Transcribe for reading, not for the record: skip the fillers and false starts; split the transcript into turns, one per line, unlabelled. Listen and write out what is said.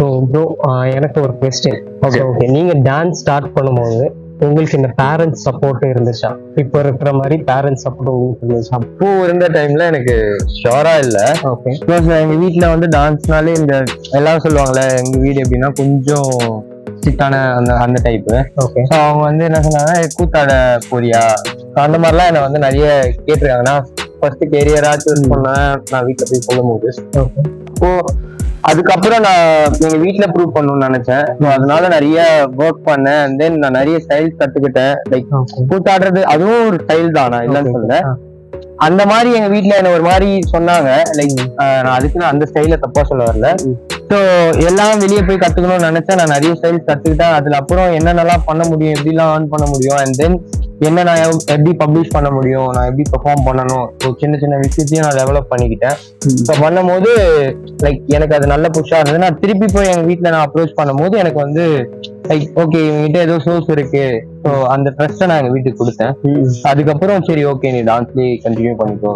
So bro, எனக்கு ஒரு question. Okay, நீங்க டான்ஸ் ஸ்டார்ட் பண்ணும்போது உங்களுக்கு இந்த பேரண்ட்ஸ் சப்போர்ட் இருந்துச்சா? இப்போ இருக்கிற மாதிரி பேரண்ட்ஸ் சப்போர்ட் உங்களுக்கு இருந்துச்சா?
அப்போ இருந்த டைம்ல எனக்கு ஷோரா இல்ல.
ஓகே.
எங்க வீட்டுல வந்து டான்ஸ்னாலே இந்த எல்லாரும் சொல்லுவாங்கல்ல, எங்க வீடு எப்படின்னா கொஞ்சம் ஸ்ட்ரிக்டான அந்த டைப்பு.
ஓகே.
ஸோ அவங்க வந்து என்ன சொன்னாங்க, கூத்தாட போறியா அந்த மாதிரிலாம் என்னை வந்து நிறைய கேட்டிருக்காங்க. நான் ஃபர்ஸ்ட் கேரியரா சூஸ் பண்ணேன் நான் வீட்டுல போய் சொல்லும் போது.
ஓகே.
இப்போ அதுக்கப்புறம் நான் எங்க வீட்டுல ப்ரூவ் பண்ணணும்னு நினைச்சேன். அதனால நிறைய ஒர்க் பண்ணேன். அண்ட் தென் நான் நிறைய ஸ்டைல்ஸ் கத்துக்கிட்டேன். லைக் கூத்தாடுறது அதுவும் ஒரு ஸ்டைல் தான், நான் இல்லைன்னு சொல்றேன். அந்த மாதிரி எங்க வீட்டுல என்ன ஒரு மாதிரி சொன்னாங்க. லைக் நான் அதுக்கு நான் அந்த ஸ்டைல தப்பா சொல்ல வரல. ஸோ எல்லாம் வெளியே போய் கத்துக்கணும்னு நினைச்சேன். நான் நிறைய ஸ்டைல்ஸ் கத்துக்கிட்டேன். அதுல அப்புறம் என்னென்னலாம் பண்ண முடியும், எப்படிலாம் ஏர்ன் பண்ண முடியும், அண்ட் தென் என்ன நான் எப்படி பப்ளிஷ் பண்ண முடியும், நான் எப்படி பெர்ஃபார்ம் பண்ணணும், சின்ன சின்ன விஷயத்தையும் நான் டெவலப் பண்ணிக்கிட்டேன். ஸோ பண்ணும்போது லைக் எனக்கு அது நல்ல புஷா இருந்தது. நான் திருப்பி போய் எங்க வீட்டுல நான் அப்ரோச் பண்ணும்போது எனக்கு வந்து லைக் ஓகே, இவங்ககிட்ட ஏதோ சோர்ஸ் இருக்கு. ஸோ அந்த ட்ரஸ்ட்டை நான் எங்க வீட்டுக்கு கொடுத்தேன். அதுக்கப்புறம் சரி ஓகே, நீ டான்ஸ்லயே கண்டினியூ பண்ணிக்கோ.